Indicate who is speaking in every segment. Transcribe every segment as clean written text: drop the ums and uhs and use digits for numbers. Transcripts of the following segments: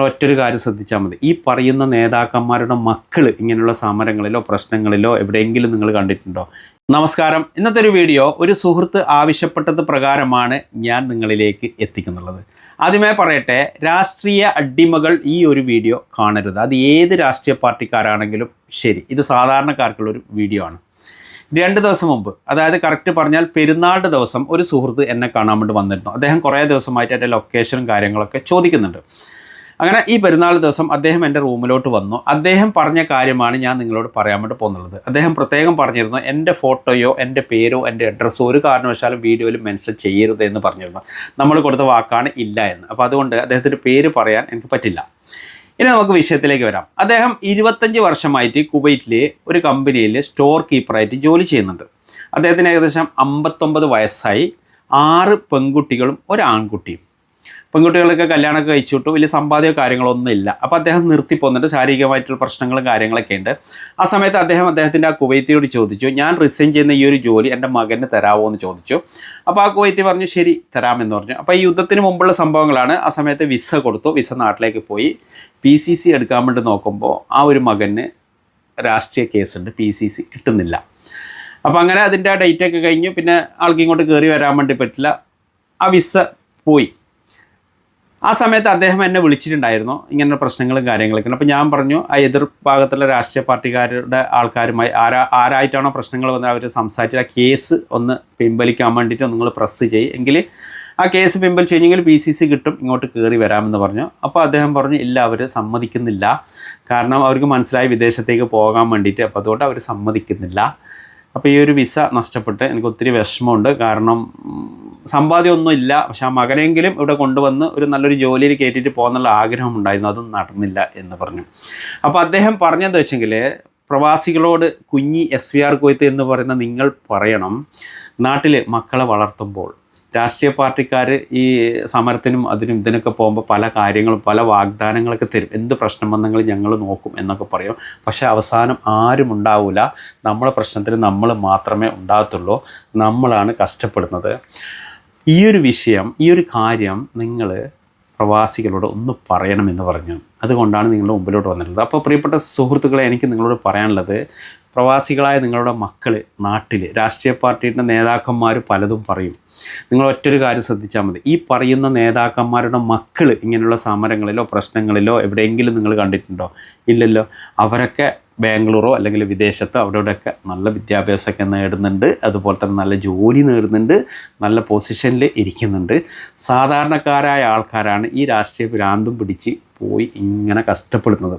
Speaker 1: ഒറ്റൊരു കാര്യം ശ്രദ്ധിച്ചാൽ മതി. ഈ പറയുന്ന നേതാക്കന്മാരുടെ മക്കൾ ഇങ്ങനെയുള്ള സമരങ്ങളിലോ പ്രശ്നങ്ങളിലോ എവിടെയെങ്കിലും നിങ്ങൾ കണ്ടിട്ടുണ്ടോ? നമസ്കാരം. ഇന്നത്തെ ഒരു വീഡിയോ ഒരു സുഹൃത്ത് ആവശ്യപ്പെട്ടത് പ്രകാരമാണ് ഞാൻ നിങ്ങളിലേക്ക് എത്തിക്കുന്നുള്ളത്. ആദ്യമേ പറയട്ടെ, രാഷ്ട്രീയ അടിമകൾ ഈ ഒരു വീഡിയോ കാണരുത്. അത് ഏത് രാഷ്ട്രീയ പാർട്ടിക്കാരാണെങ്കിലും ശരി, ഇത് സാധാരണക്കാർക്കുള്ളൊരു വീഡിയോ ആണ്. 2 ദിവസം മുമ്പ്, അതായത് കറക്റ്റ് പറഞ്ഞാൽ പെരുന്നാളിൻ്റെ ദിവസം, ഒരു സുഹൃത്ത് എന്നെ കാണാൻ വേണ്ടി വന്നിരുന്നു. അദ്ദേഹം കുറേ ദിവസമായിട്ട് എൻ്റെ ലൊക്കേഷനും കാര്യങ്ങളൊക്കെ ചോദിക്കുന്നുണ്ട്. അങ്ങനെ ഈ പെരുന്നാൾ ദിവസം അദ്ദേഹം എൻ്റെ റൂമിലോട്ട് വന്നു. അദ്ദേഹം പറഞ്ഞ കാര്യമാണ് ഞാൻ നിങ്ങളോട് പറയാൻ വേണ്ടി പോകുന്നുള്ളത്. അദ്ദേഹം പ്രത്യേകം പറഞ്ഞിരുന്നു, എൻ്റെ ഫോട്ടോയോ എൻ്റെ പേരോ എൻ്റെ അഡ്രസ്സോ ഒരു കാരണവശാലും വീഡിയോയിൽ മെൻഷൻ ചെയ്യരുത് എന്ന് പറഞ്ഞിരുന്നു. നമ്മൾ കൊടുത്ത വാക്കാണ് ഇല്ല എന്ന്. അപ്പോൾ അതുകൊണ്ട് അദ്ദേഹത്തിൻ്റെ പേര് പറയാൻ എനിക്ക് പറ്റില്ല. ഇനി നമുക്ക് വിഷയത്തിലേക്ക് വരാം. അദ്ദേഹം 25 വർഷമായിട്ട് കുവൈറ്റിലെ ഒരു കമ്പനിയിൽ സ്റ്റോർ കീപ്പറായിട്ട് ജോലി ചെയ്യുന്നുണ്ട്. അദ്ദേഹത്തിന് ഏകദേശം 59 വയസ്സായി. 6 പെൺകുട്ടികളും ഒരു ആൺകുട്ടിയും. പെൺകുട്ടികളൊക്കെ കല്യാണമൊക്കെ കഴിച്ചു വിട്ടു. വലിയ സമ്പാദ്യമോ കാര്യങ്ങളൊന്നും ഇല്ല. അപ്പോൾ അദ്ദേഹം നിർത്തിപ്പോന്നിട്ട് ശാരീരികമായിട്ടുള്ള പ്രശ്നങ്ങളും കാര്യങ്ങളൊക്കെ ഉണ്ട്. ആ സമയത്ത് അദ്ദേഹത്തിൻ്റെ ആ കുവൈത്തിയോട് ചോദിച്ചു, ഞാൻ റിസൈൻ ചെയ്യുന്ന ഈ ഒരു ജോലി എൻ്റെ മകന് തരാമോ എന്ന് ചോദിച്ചു. അപ്പോൾ ആ കുവൈത്തി പറഞ്ഞു, ശരി തരാമെന്ന് പറഞ്ഞു. അപ്പോൾ ഈ യുദ്ധത്തിന് മുമ്പുള്ള സംഭവങ്ങളാണ്. ആ സമയത്ത് വിസ കൊടുത്തു. വിസ നാട്ടിലേക്ക് പോയി PCC എടുക്കാൻ വേണ്ടി നോക്കുമ്പോൾ ആ ഒരു മകന് രാഷ്ട്രീയ കേസുണ്ട്, PCC കിട്ടുന്നില്ല. അപ്പോൾ അങ്ങനെ അതിൻ്റെ ആ ഡേറ്റൊക്കെ കഴിഞ്ഞു. പിന്നെ ആൾക്ക് ഇങ്ങോട്ട് കയറി വരാൻ വേണ്ടി പറ്റില്ല. ആ വിസ പോയി. ആ സമയത്ത് അദ്ദേഹം എന്നെ വിളിച്ചിട്ടുണ്ടായിരുന്നു, ഇങ്ങനെ പ്രശ്നങ്ങളും കാര്യങ്ങളൊക്കെ. അപ്പോൾ ഞാൻ പറഞ്ഞു, ആ എതിർ ഭാഗത്തുള്ള രാഷ്ട്രീയ പാർട്ടിക്കാരുടെ ആൾക്കാരുമായി ആരായിട്ടാണോ പ്രശ്നങ്ങൾ വന്നത് അവർ സംസാരിച്ച് ആ കേസ് ഒന്ന് പിൻവലിക്കാൻ വേണ്ടിയിട്ട് നിങ്ങൾ പ്രസ് ചെയ്യും, എങ്കിൽ ആ കേസ് പിൻവലിച്ച് കഴിഞ്ഞെങ്കിൽ PCC കിട്ടും, ഇങ്ങോട്ട് കയറി വരാമെന്ന് പറഞ്ഞു. അപ്പോൾ അദ്ദേഹം പറഞ്ഞു, ഇല്ല അവർ സമ്മതിക്കുന്നില്ല, കാരണം അവർക്ക് മനസ്സിലായി വിദേശത്തേക്ക് പോകാൻ വേണ്ടിയിട്ട്. അപ്പോൾ അതുകൊണ്ട് അവർ സമ്മതിക്കുന്നില്ല. അപ്പോൾ ഈ ഒരു വിസ നഷ്ടപ്പെട്ട് എനിക്ക് ഒത്തിരി വിഷമമുണ്ട്. കാരണം സമ്പാദ്യമൊന്നും ഇല്ല, പക്ഷെ ആ മകനെങ്കിലും ഇവിടെ കൊണ്ടുവന്ന് ഒരു നല്ലൊരു ജോലിയിൽ കയറ്റിയിട്ട് പോകുന്നുള്ള ആഗ്രഹം ഉണ്ടായിരുന്നു, അതും നടന്നില്ല എന്ന് പറഞ്ഞു. അപ്പോൾ അദ്ദേഹം പറഞ്ഞത് വെച്ചെങ്കിൽ, പ്രവാസികളോട് കുഞ്ഞി SVR കുവൈത്ത് എന്ന് പറയുന്ന നിങ്ങൾ പറയണം, നാട്ടിൽ മക്കളെ വളർത്തുമ്പോൾ രാഷ്ട്രീയ പാർട്ടിക്കാർ ഈ സമരത്തിനും അതിനും ഇതിനൊക്കെ പോകുമ്പോൾ പല കാര്യങ്ങളും പല വാഗ്ദാനങ്ങളൊക്കെ തരും. എന്ത് പ്രശ്നം വന്നെങ്കിലും ഞങ്ങൾ നോക്കും എന്നൊക്കെ പറയും. പക്ഷേ അവസാനം ആരും ഉണ്ടാവില്ല. നമ്മളെ പ്രശ്നത്തിന് നമ്മൾ മാത്രമേ ഉണ്ടാകത്തുള്ളൂ. നമ്മളാണ് കഷ്ടപ്പെടുന്നത്. ഈ ഒരു വിഷയം, ഈ ഒരു കാര്യം നിങ്ങൾ പ്രവാസികളോട് ഒന്ന് പറയണമെന്ന് പറഞ്ഞു. അതുകൊണ്ടാണ് നിങ്ങളുടെ മുമ്പിലോട്ട് വന്നിട്ടുള്ളത്. അപ്പോൾ പ്രിയപ്പെട്ട സുഹൃത്തുക്കളെ, എനിക്ക് നിങ്ങളോട് പറയാനുള്ളത്, പ്രവാസികളായ നിങ്ങളുടെ മക്കൾ നാട്ടിൽ രാഷ്ട്രീയ പാർട്ടിയുടെ നേതാക്കന്മാർ പലതും പറയും. നിങ്ങൾ ഒറ്റൊരു കാര്യം ശ്രദ്ധിച്ചാൽ മതി. ഈ പറയുന്ന നേതാക്കന്മാരുടെ മക്കൾ ഇങ്ങനെയുള്ള സമരങ്ങളിലോ പ്രശ്നങ്ങളിലോ എവിടെയെങ്കിലും നിങ്ങൾ കണ്ടിട്ടുണ്ടോ? ഇല്ലല്ലോ. അവരൊക്കെ ബാംഗ്ലൂരോ അല്ലെങ്കിൽ വിദേശത്തോ അവിടെയൊക്കെ നല്ല വിദ്യാഭ്യാസമൊക്കെ നേടുന്നുണ്ട്, അതുപോലെ തന്നെ നല്ല ജോലി നേടുന്നുണ്ട്, നല്ല പൊസിഷനിൽ ഇരിക്കുന്നുണ്ട്. സാധാരണക്കാരായ ആൾക്കാരാണ് ഈ രാഷ്ട്രീയ ഭ്രാന്തും പിടിച്ച് പോയി ഇങ്ങനെ കഷ്ടപ്പെടുന്നത്.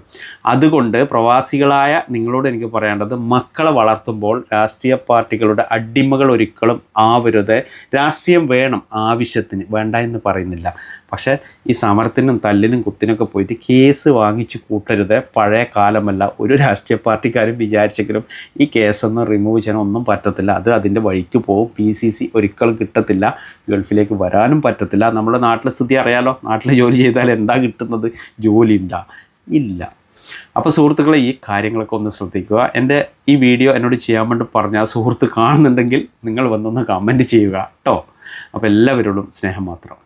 Speaker 1: അതുകൊണ്ട് പ്രവാസികളായ നിങ്ങളോട് എനിക്ക് പറയേണ്ടത്, മക്കളെ വളർത്തുമ്പോൾ രാഷ്ട്രീയ പാർട്ടികളുടെ അടിമകൾ ഒരിക്കലും ആവരുത്. രാഷ്ട്രീയം വേണം ആവശ്യത്തിന്, വേണ്ട എന്ന് പറയുന്നില്ല. പക്ഷേ ഈ സമരത്തിനും തല്ലിനും കുത്തിനൊക്കെ പോയിട്ട് കേസ് വാങ്ങിച്ച് കൂട്ടരുത്. പഴയ കാലമല്ല. ഒരു രാഷ്ട്രീയ പാർട്ടിക്കാരും വിചാരിച്ചെങ്കിലും ഈ കേസൊന്നും റിമൂവ് ചെയ്യാൻ ഒന്നും പറ്റത്തില്ല. അത് അതിൻ്റെ വഴിക്ക് പോകും. PCC ഒരിക്കലും കിട്ടത്തില്ല. ഗൾഫിലേക്ക് വരാനും പറ്റത്തില്ല. നമ്മുടെ നാട്ടിലെ സ്ഥിതി അറിയാലോ. നാട്ടിൽ ജോലി ചെയ്താൽ എന്താ കിട്ടുന്നത്? ജോലി ഉണ്ടാ? ഇല്ല. അപ്പോൾ സുഹൃത്തുക്കളെ, ഈ കാര്യങ്ങളൊക്കെ ഒന്ന് ശ്രദ്ധിക്കുക. എൻ്റെ ഈ വീഡിയോ എന്നോട് ചെയ്യാൻ വേണ്ടി പറഞ്ഞ സുഹൃത്ത് കാണുന്നുണ്ടെങ്കിൽ നിങ്ങൾ വന്നൊന്ന് കമൻറ്റ് ചെയ്യുക കേട്ടോ. അപ്പോൾ എല്ലാവരോടും സ്നേഹം മാത്രം.